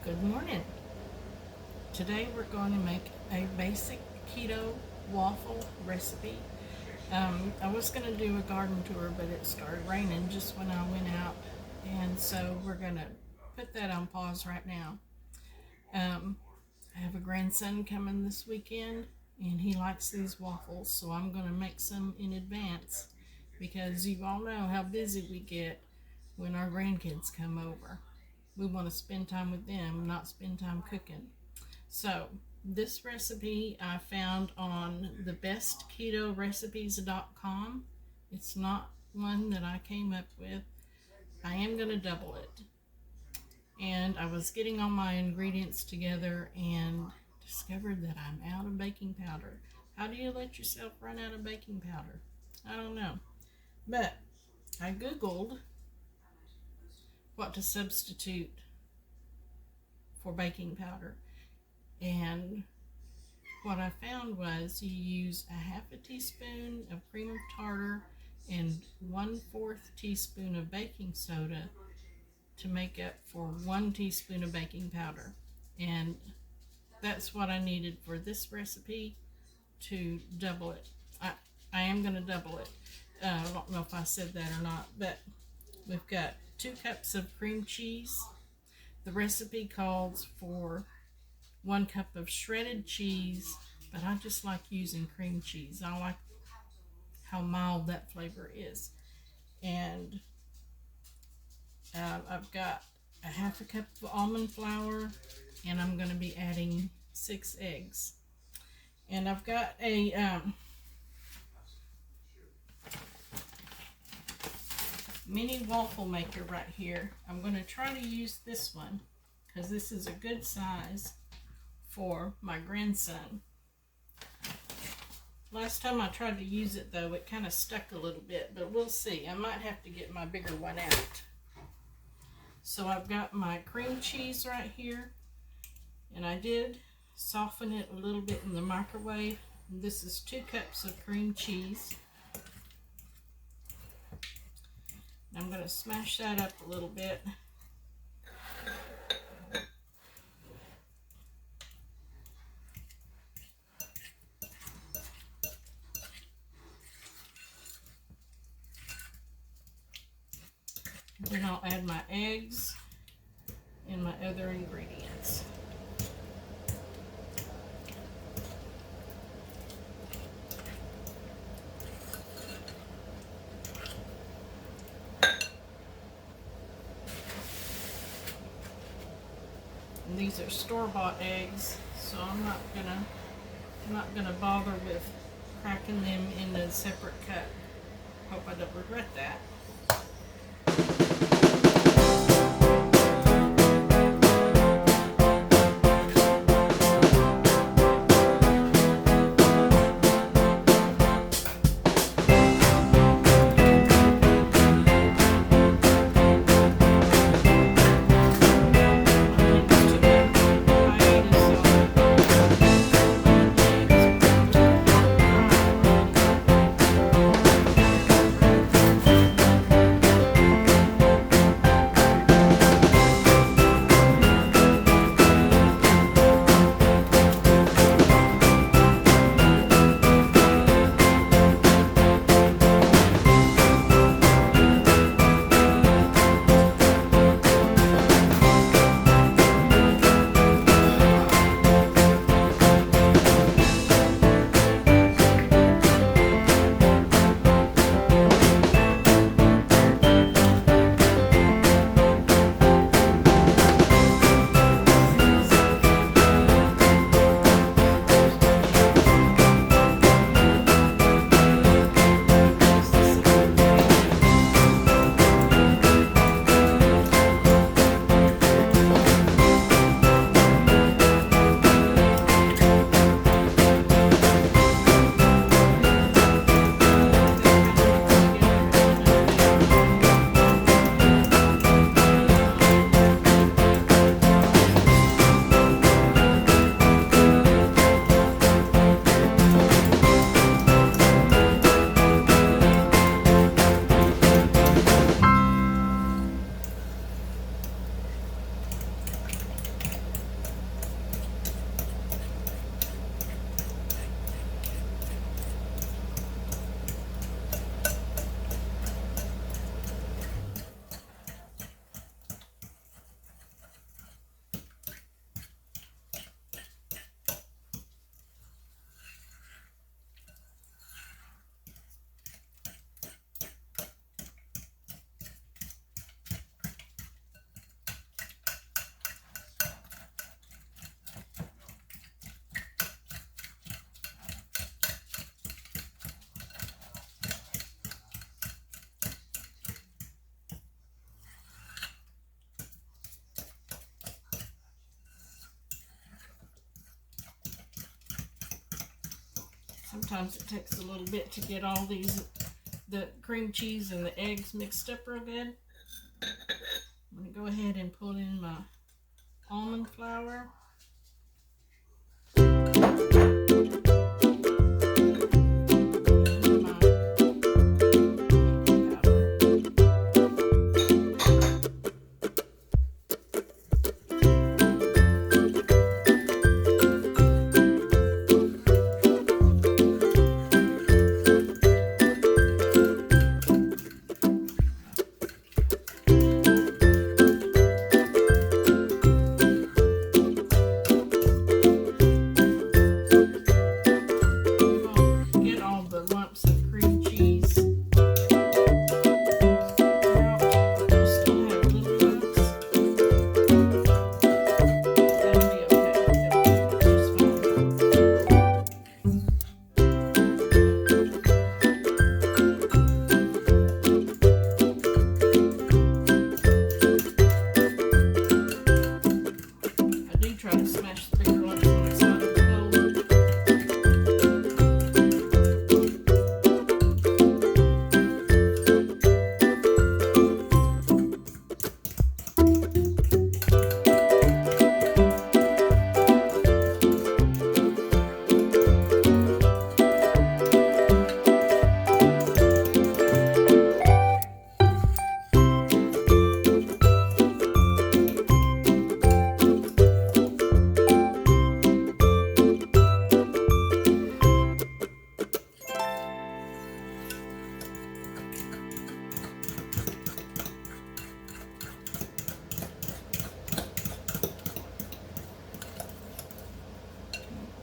Good morning. Today we're going to make a basic keto waffle recipe. I was going to do a garden tour, but it started raining just when I went out, and so we're going to put that on pause right now. I have a grandson coming this weekend, and he likes these waffles, so I'm going to make some in advance because you all know how busy we get when our grandkids come over. We want to spend time with them, not spend time cooking. So this recipe I found on thebestketorecipes.com. It's not one that I came up with. I am going to double it. And I was getting all my ingredients together and discovered that I'm out of baking powder. How do you let yourself run out of baking powder? I don't know. But I Googled what to substitute for baking powder. And what I found was you use a half a teaspoon of cream of tartar and 1/4 teaspoon of baking soda to make up for 1 teaspoon of baking powder. And that's what I needed for this recipe to double it. I am going to double it. I don't know if I said that or not, but we've got 2 cups of cream cheese. The recipe calls for 1 cup of shredded cheese, but I just like using cream cheese. I like how mild that flavor is. And I've got a half a cup of almond flour, and I'm going to be adding 6 eggs. And I've got a mini waffle maker right here. I'm going to try to use this one because this is a good size for my grandson. Last time I tried to use it though, it kind of stuck a little bit, but we'll see. I might have to get my bigger one out. So I've got my cream cheese right here, and I did soften it a little bit in the microwave. And this is 2 cups of cream cheese. I'm going to smash that up a little bit. Then I'll add my eggs and my other ingredients. And these are store-bought eggs, so I'm not gonna bother with cracking them in a separate cup. Hope I don't regret that. Sometimes it takes a little bit to get all the cream cheese and the eggs mixed up real good. I'm going to go ahead and put in my almond flour.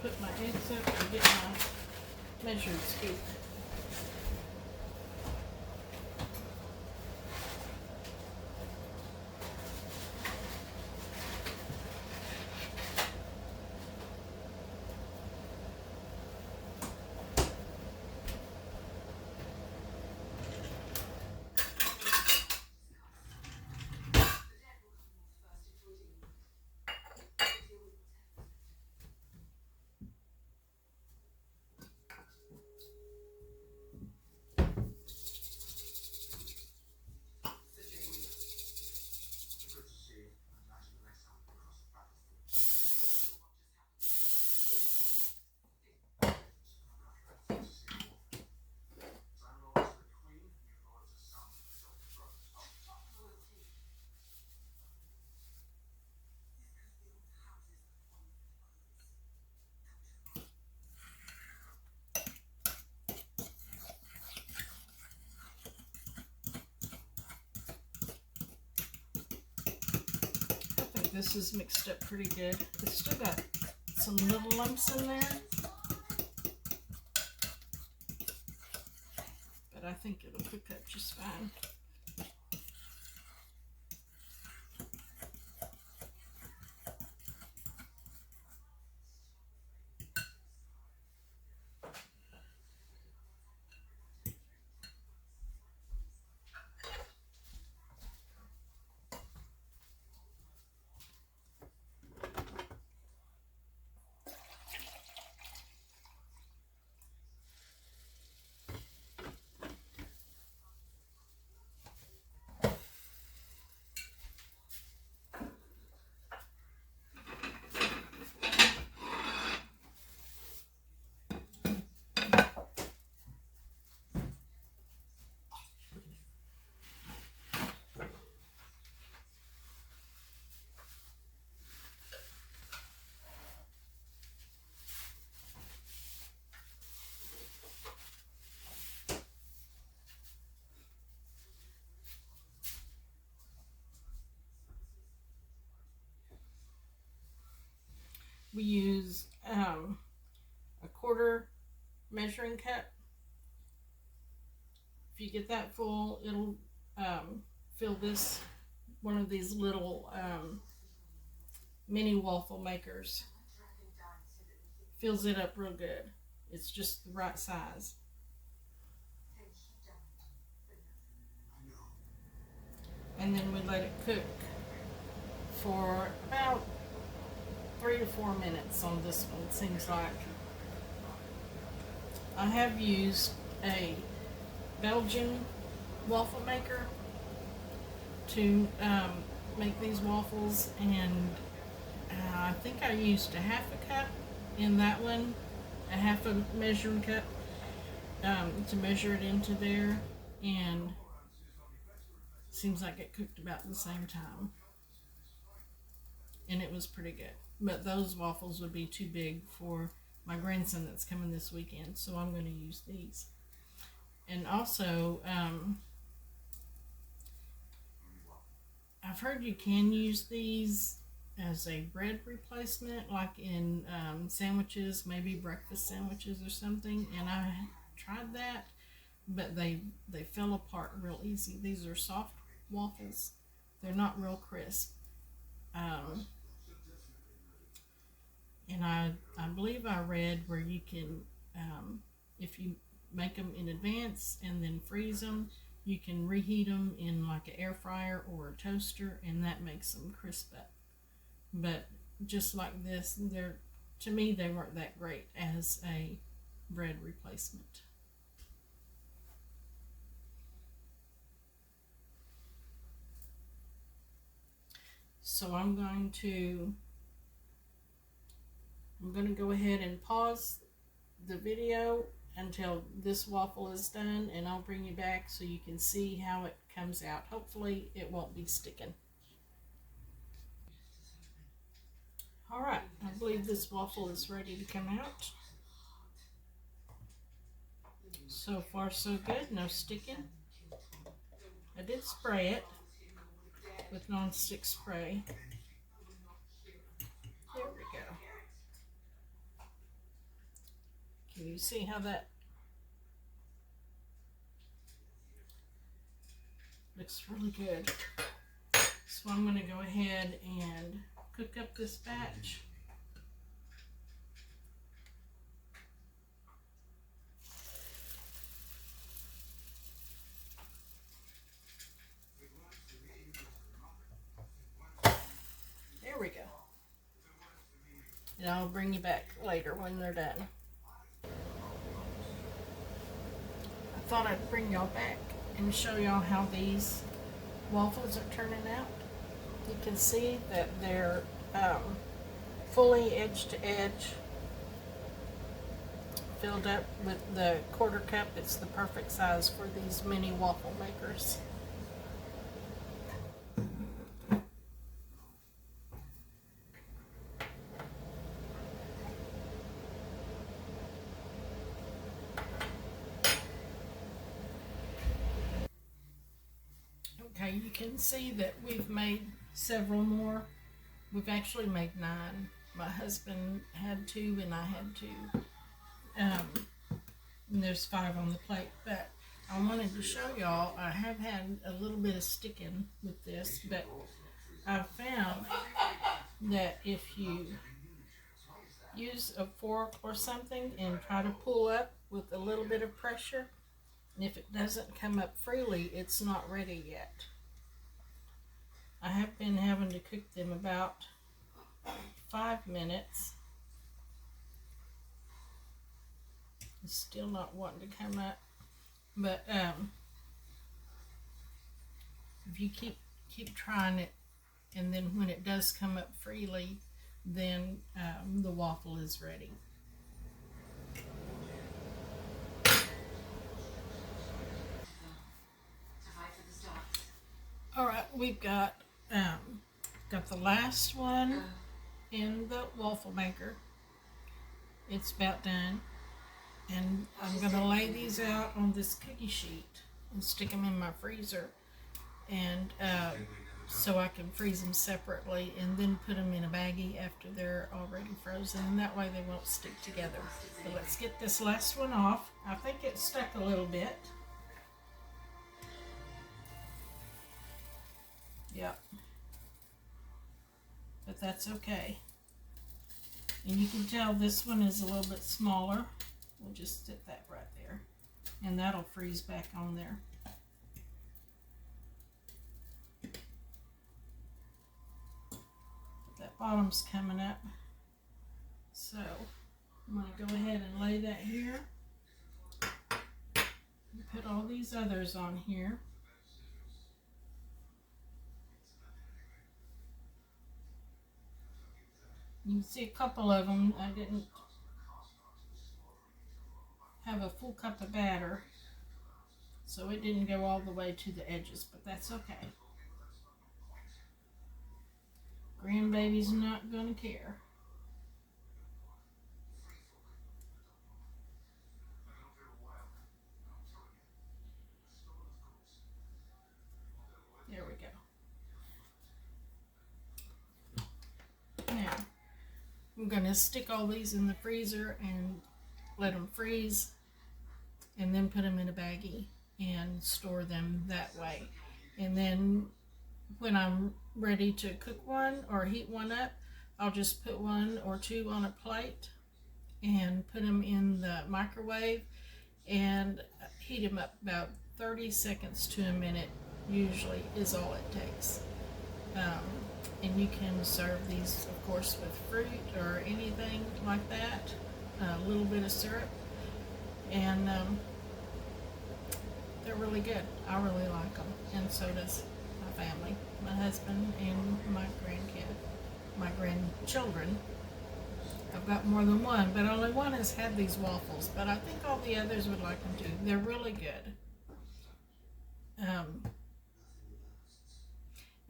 Put my eggs up and get my measuring scoop. This is mixed up pretty good. It's still got some little lumps in there, but I think it'll cook up just fine. We use a quarter measuring cup. If you get that full, it'll fill this, one of these little mini waffle makers. Fills it up real good. It's just the right size. And then we let it cook for about 3 to 4 minutes on this one, it seems like. I have used a Belgian waffle maker to make these waffles, and I think I used a half a cup in that one, a half a measuring cup to measure it into there, and seems like it cooked about the same time, and it was pretty good. But those waffles would be too big for my grandson that's coming this weekend, so I'm going to use these. And also, I've heard you can use these as a bread replacement, like in sandwiches, maybe breakfast sandwiches or something. And I tried that, but they fell apart real easy. These are soft waffles. They're not real crisp. And I believe I read where you can, if you make them in advance and then freeze them, you can reheat them in like an air fryer or a toaster, and that makes them crisp up. But just like this, to me they weren't that great as a bread replacement. So I'm going to go ahead and pause the video until this waffle is done, and I'll bring you back so you can see how it comes out. Hopefully it won't be sticking. Alright, I believe this waffle is ready to come out. So far so good, no sticking. I did spray it with non-stick spray. There we go. Can you see how that looks? Really good. So I'm going to go ahead and cook up this batch. There we go. And I'll bring you back later when they're done. I thought I'd bring y'all back and show y'all how these waffles are turning out. You can see that they're fully edge to edge, filled up with the quarter cup. It's the perfect size for these mini waffle makers. Okay, you can see that we've made several more. We've actually made 9. My husband had 2 and I had 2. And there's 5 on the plate, but I wanted to show y'all, I have had a little bit of sticking with this, but I've found that if you use a fork or something and try to pull up with a little bit of pressure, and if it doesn't come up freely, it's not ready yet. I have been having to cook them about 5 minutes. It's still not wanting to come up, but if you keep trying it, and then when it does come up freely, then the waffle is ready. All right, we've got the last one in the waffle maker. It's about done, and I'm gonna lay these out on this cookie sheet and stick them in my freezer, and so I can freeze them separately and then put them in a baggie after they're already frozen, and that way they won't stick together. So let's get this last one off. I think it stuck a little bit. Yep. But that's okay. And you can tell this one is a little bit smaller. We'll just stick that right there, and that'll freeze back on there. That bottom's coming up, so I'm going to go ahead and lay that here. Put all these others on here. You can see a couple of them. I didn't have a full cup of batter, so it didn't go all the way to the edges, but that's okay. Grandbaby's not gonna care. There we go. Now, I'm gonna stick all these in the freezer and let them freeze, and then put them in a baggie and store them that way. And then when I'm ready to cook one or heat one up, I'll just put one or two on a plate and put them in the microwave and heat them up. About 30 seconds to a minute usually is all it takes. And you can serve these, of course, with fruit or anything like that. A little bit of syrup, and they're really good. I really like them, and so does my family, my husband, and my grandchildren. I've got more than one, but only one has had these waffles, but I think all the others would like them too. They're really good. And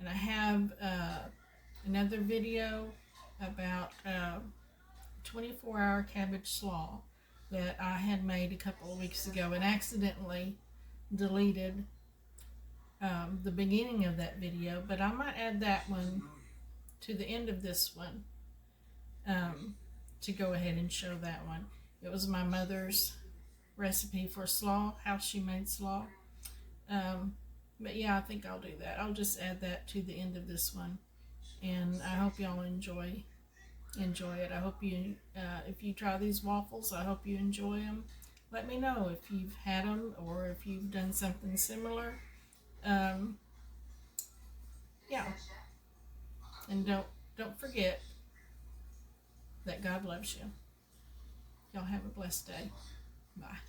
I have another video about 24-hour cabbage slaw that I had made a couple of weeks ago and accidentally deleted the beginning of that video, but I might add that one to the end of this one to go ahead and show that one. It was my mother's recipe for slaw, how she made slaw. But yeah, I think I'll do that. I'll just add that to the end of this one, and I hope y'all enjoy it. I hope you, if you try these waffles, I hope you enjoy them. Let me know if you've had them or if you've done something similar. Yeah, and don't forget that God loves you. Y'all have a blessed day. Bye.